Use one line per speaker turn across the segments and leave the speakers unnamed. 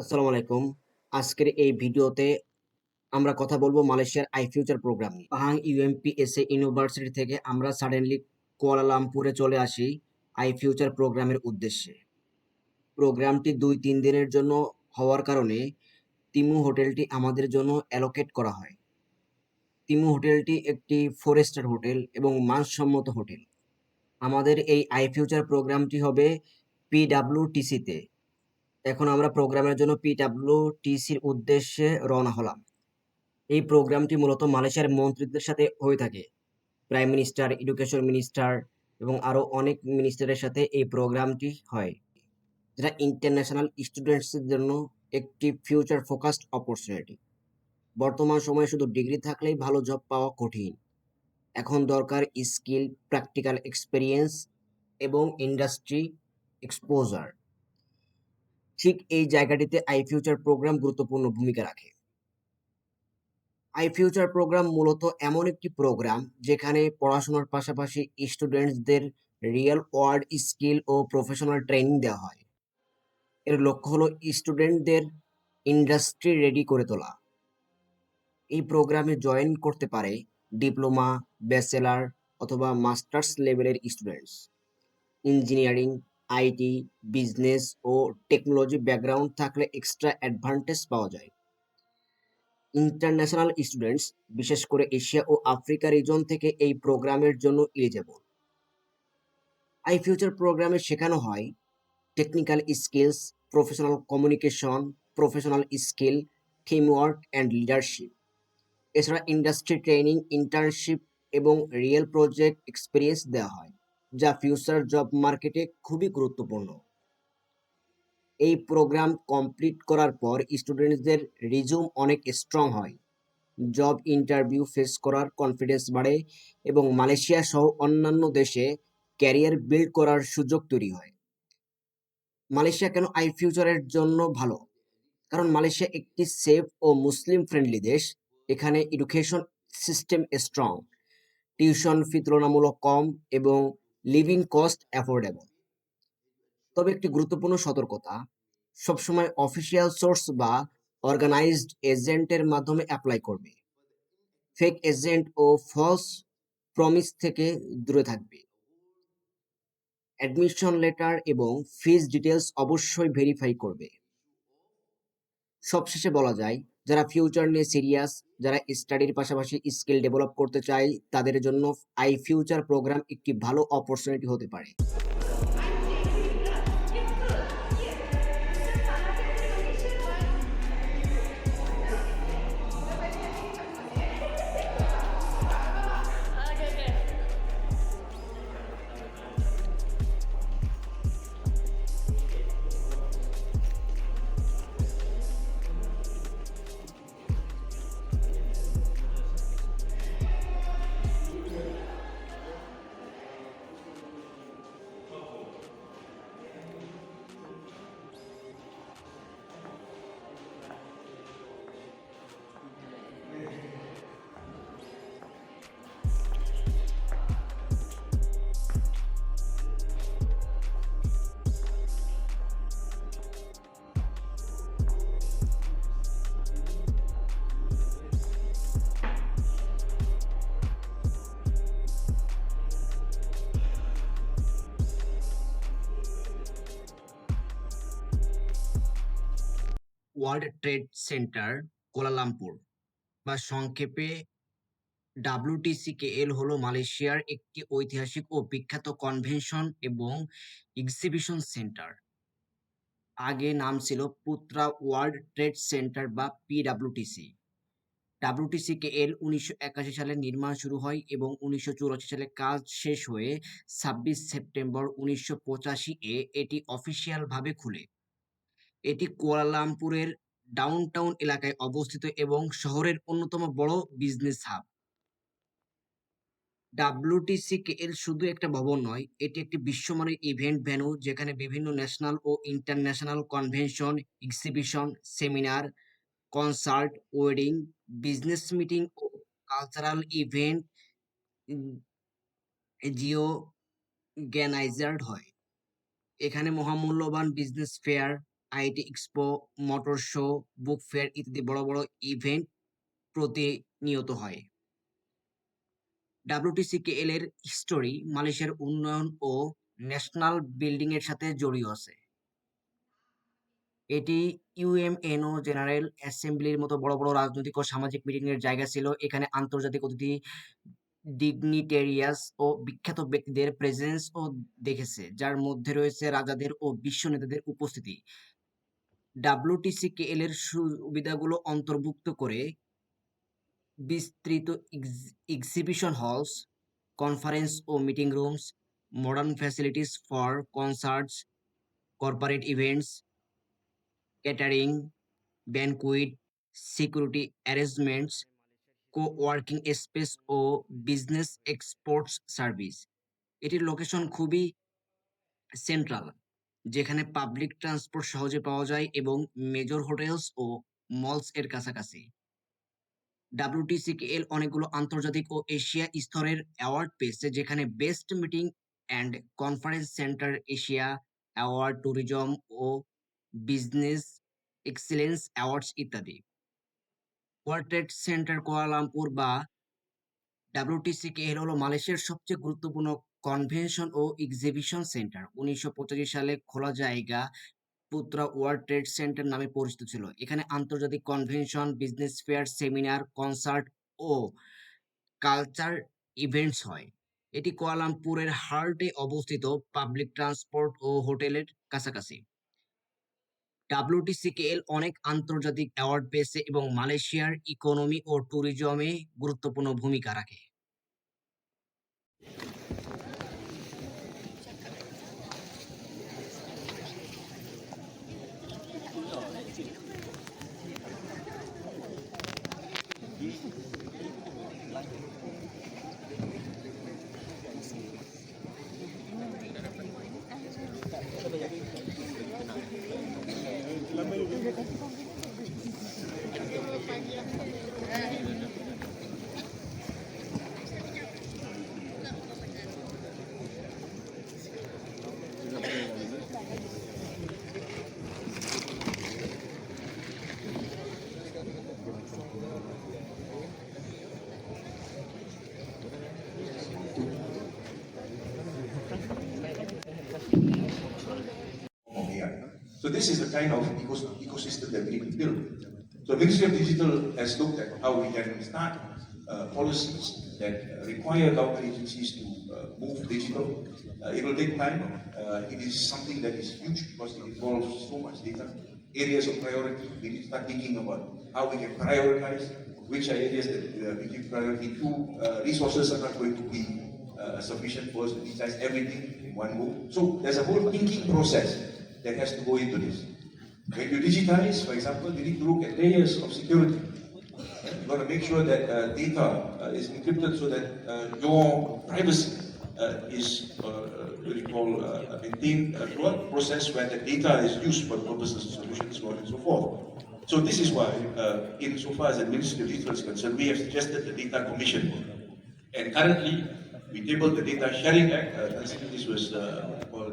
আসসালামু আলাইকুম। আজকের এই ভিডিওতে আমরা কথা বলবো মালয়েশিয়ার আইফিউচার প্রোগ্রাম নিয়ে। পাহাং ইউএমপিএসএ ইউনিভার্সিটি থেকে আমরা সাডেনলি কুয়ালালামপুরে চলে আসি আইফিউচার প্রোগ্রামের উদ্দেশ্যে। প্রোগ্রামটি ২-৩ দিনের জন্য হওয়ার কারণে তিমু হোটেলটি আমাদের জন্য অ্যালোকেট করা হয়। তিমু হোটেলটি একটি 4 স্টার হোটেল এবং মানসম্মত হোটেল। আমাদের এই আইফিউচার প্রোগ্রামটি হবে পিডাব্লিউটিসিতে। এখন আমরা প্রোগ্রামের জন্য পিডাব্লিউটিসির উদ্দেশ্যে রওনা হলাম। এই প্রোগ্রামটি মূলত মালয়েশিয়ার মন্ত্রীদের সাথে হয়ে থাকে। প্রাইম মিনিস্টার, এডুকেশন মিনিস্টার এবং আরো অনেক মিনিস্টারের সাথে এই প্রোগ্রামটি হয়, যেটা ইন্টারন্যাশনাল স্টুডেন্টসদের জন্য একটি ফিউচার ফোকাসড অপরচুনিটি। বর্তমান সময়ে শুধু ডিগ্রি থাকলেই ভালো জব পাওয়া কঠিন। এখন দরকার স্কিল, প্র্যাকটিক্যাল এক্সপেরিয়েন্স এবং ইন্ডাস্ট্রি এক্সপোজার। ঠিক এই জায়গাটিতে আইফিউচার প্রোগ্রাম গুরুত্বপূর্ণ ভূমিকা রাখে। আইফিউচার প্রোগ্রাম মূলত এমন একটি প্রোগ্রাম যেখানে পড়াশোনার পাশাপাশি স্টুডেন্টসদের রিয়েল ওয়ার্ল্ড স্কিল ও প্রফেশনাল ট্রেনিং দেওয়া হয়। এর লক্ষ্য হলো স্টুডেন্টদের ইন্ডাস্ট্রি রেডি করে তোলা। এই প্রোগ্রামে জয়েন করতে পারে ডিপ্লোমা, ব্যাচেলার অথবা মাস্টার্স লেভেলের স্টুডেন্টস। ইঞ্জিনিয়ারিং, আইটি, বিজনেস ও টেকনোলজি ব্যাকগ্রাউন্ড থাকলে এক্সট্রা অ্যাডভান্টেজ পাওয়া যায়। ইন্টারন্যাশনাল স্টুডেন্টস, বিশেষ করে এশিয়া ও আফ্রিকা রিজন থেকে এই প্রোগ্রামের জন্য এলিজেবল। আইফিউচার প্রোগ্রামে শেখানো হয় technical skills, professional communication, professional skill, teamwork and leadership. এছাড়া ইন্ডাস্ট্রি ট্রেনিং, ইন্টার্নশিপ এবং রিয়েল প্রজেক্ট এক্সপিরিয়েন্স দেওয়া হয়, যা ফিউচার জব মার্কেটে খুবই গুরুত্বপূর্ণ। এই প্রোগ্রাম কমপ্লিট করার পর স্টুডেন্টসদের রিজিউম অনেক স্ট্রং হয়, জব ইন্টারভিউ ফেস করার কনফিডেন্স বাড়ে এবং মালয়েশিয়া সহ অন্যান্য দেশে ক্যারিয়ার বিল্ড করার সুযোগ তৈরি হয়। মালয়েশিয়া কেন আই ফিউচারের জন্য ভালো? কারণ মালয়েশিয়া একটি সেফ ও মুসলিম ফ্রেন্ডলি দেশ। এখানে education system strong, tuition fee তুলনামূলক কম এবং লিভিং কস্ট অ্যাফোর্ডেবল। তবে একটি গুরুত্বপূর্ণ সতর্কতা, সবসময় অফিসিয়াল সোর্স বা অর্গানাইজড এজেন্টের মাধ্যমে অ্যাপ্লাই করবে। ফেক এজেন্ট ও ফলস প্রমিস থেকে দূরে থাকবে। অ্যাডমিশন লেটার এবং ফিজ ডিটেলস অবশ্যই ভেরিফাই করবে। সবশেষে বলা যায়, যারা ফিউচার নিয়ে সিরিয়াস, যারা স্টাডির পাশাপাশি স্কিল ডেভেলপ করতে চায়, তাদের জন্য আই ফিউচার প্রোগ্রাম একটি ভালো অপরচুনিটি হতে পারে। ওয়ার্ল্ড ট্রেড সেন্টার কুয়ালালামপুর, বা সংক্ষেপে ডাব্লিউটিসিকেএল, হলো মালয়েশিয়ার একটি ঐতিহাসিক ও বিখ্যাত কনভেনশন এবং এক্সিবিশন সেন্টার। আগে নাম ছিল পুত্রা ওয়ার্ল্ড ট্রেড সেন্টার বা পিডাব্লিউটিসি। ডাব্লিউটিসিকেএল 1981 সালে নির্মাণ শুরু হয় এবং 1984 সালে কাজ শেষ হয়ে 26 সেপ্টেম্বর 1985 এটি অফিসিয়াল ভাবে খুলে। এটি কুয়ালালামপুরের ডাউনটাউন এলাকায় অবস্থিত এবং শহরের অন্যতম বড় বিজনেস হাব। ডাব্লিউটিসিকেএল শুধু একটা ভবন নয়, এটি একটি বিশ্বমানের ইভেন্ট ভেন্যু যেখানে বিভিন্ন ন্যাশনাল ও international convention, exhibition, seminar, concert, wedding, business meeting ও কালচারাল ইভেন্ট জিওর্গানাইজার্ড হয়। এখানে মহামূল্যবান business fair, IT expo, motor show, book fair ইত্যাদি বড় বড় ইভেন্ট প্রতিনিয়ত হয়। WTCKL এর হিস্টোরি মালয়েশিয়ার উন্নয়ন ও ন্যাশনাল বিল্ডিং এর সাথে জড়িত আছে। এটি ইউএমএনও জেনারেল অ্যাসেম্বলির মতো বড় বড় রাজনৈতিক ও সামাজিক মিটিং এর জায়গা ছিল। এখানে আন্তর্জাতিক অতিথি, ডিগনিটেরিয়াস ও বিখ্যাত ব্যক্তিদের প্রেজেন্স ও দেখেছে, যার মধ্যে রয়েছে রাজাদের ও বিশ্ব নেতাদের উপস্থিতি। WTCKL এর সুবিধাগুলো অন্তর্ভুক্ত করে বিস্তৃত এক্সিবিশন হলস, কনফারেন্স ও meeting rooms, modern facilities for concerts, corporate events, catering, banquet, security arrangements, coworking space ও বিজনেস এক্সপোর্টস সার্ভিস। এটির লোকেশন খুবই সেন্ট্রাল, যেখানে পাবলিক ট্রান্সপোর্ট সহজে পাওয়া যায় এবং মেজর হোটেলস ও মলস এর কাছাকাছি। WTCKL অনেকগুলো আন্তর্জাতিক ও এশিয়া স্তরের অ্যাওয়ার্ড পেয়েছে, যেখানে best meeting and conference centre Asia award, tourism ও বিজনেস এক্সেলেন্স অ্যাওয়ার্ডস ইত্যাদি। ওয়ার্ল্ড ট্রেড সেন্টার কুয়ালালামপুর বা WTCKL হলো মালয়েশিয়ার সবচেয়ে গুরুত্বপূর্ণ কনভেনশন ও এক্সিবিশন সেন্টার। 1985 সালে খোলা জায়গা পুত্রা ওয়ার্ল্ড ট্রেড সেন্টার নামে পরিচিত ছিল। এখানে আন্তর্জাতিক convention, business fair, seminar, concert ও কালচার ইভেন্টস হয়। এটি কুয়ালালামপুরের হার্টে অবস্থিত, পাবলিক ট্রান্সপোর্ট ও হোটেলের কাছাকাছি। WTCKL অনেক আন্তর্জাতিক অ্যাওয়ার্ড পেয়েছে এবং মালয়েশিয়ার ইকোনমি ও ট্যুরিজমে গুরুত্বপূর্ণ ভূমিকা রাখে।
Of AI. So this is the kind of ecosystem that we need to build. So Ministry of Digital has looked at how we can start policies that require government agencies to move digital. It will take time. It is something that is huge because it involves so much data. Areas of priority, we need to start thinking about how we can prioritize which are areas that we give priority to. Resources are not going to be sufficient for us to digitize everything in one go. So there's a whole thinking process that has to go into this. When you digitize, for example, you need to look at layers of security. You got to make sure that data is encrypted so that your privacy is what you call maintained throughout the process where the data is used for the purposes of solutions, so on and so forth. So this is why, insofar as the Ministry of Digital is concerned, we have suggested the Data Commission. And currently, we tabled the Data Sharing Act. This was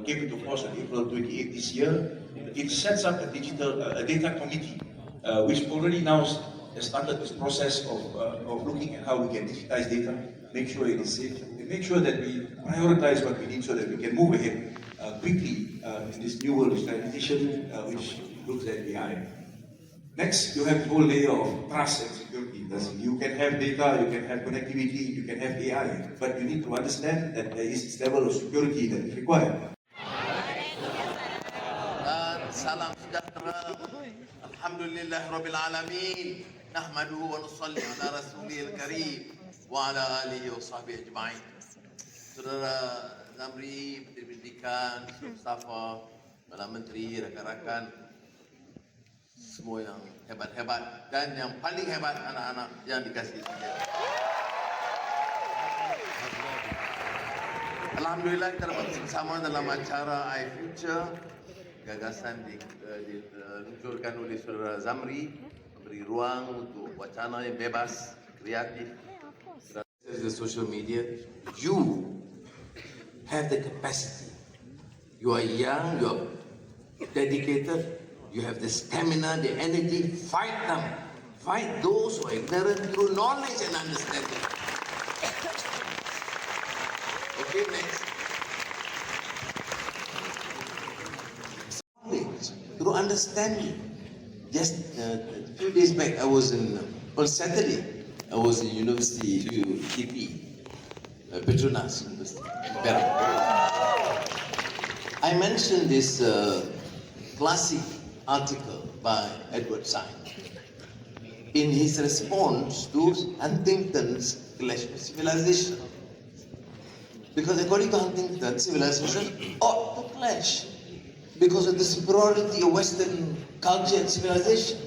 came into force on April 28 this year. It sets up a data committee, which already now has started this process of looking at how we can digitize data, make sure it is safe, and make sure that we prioritize what we need so that we can move ahead quickly in this new world digitization, which looks at AI. Next, you have the whole layer of trust and security. You can have data, you can have connectivity, you can have AI, but you need to understand that there is this level of security that is required.
Salam sejahtera. Alhamdulillah Rabbil Alamin. Nahmaduhu wa nusalli ala Rasulil Karim wa ala alihi wa sahbihi ajma'in. Saudara Zamri, Menteri Pendidikan, Mustafa, Kepala Menteri, rakan-rakan, semua yang hebat-hebat dan yang paling hebat anak-anak yang dikasihi Tuhan. Alhamdulillah kita dapat bersama dalam acara iFuture. Gagasan diluncurkan oleh Saudara Zamri, memberi ruang untuk wacana yang bebas, kreatif. The social media, you have the capacity. You are young, you are dedicated, You have the stamina, the energy, fight them. Fight those who are ignorant through knowledge and understanding. Okay, next. Knowledge through understanding. Just a few days back, on Saturday, I was in University UTP, Petronas University, Perak. I mentioned this classic article by Edward Said in his response to Huntington's Clash of Civilization. Because according to Huntington, civilization ought to clash because of the superiority of Western culture and civilization.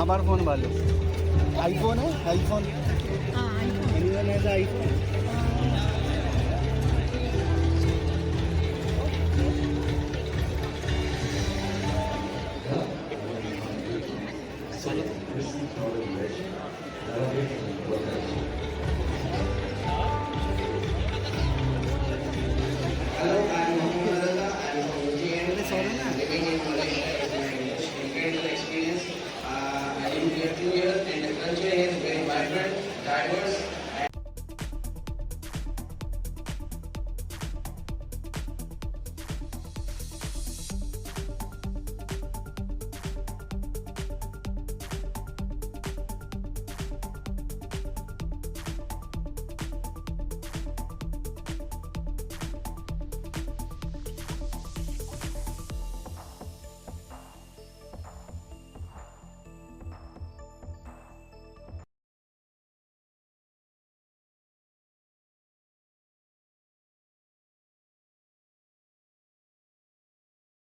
आबार phone वाले iPhone है iPhone
हाँ, iPhone।
Anyone has iPhone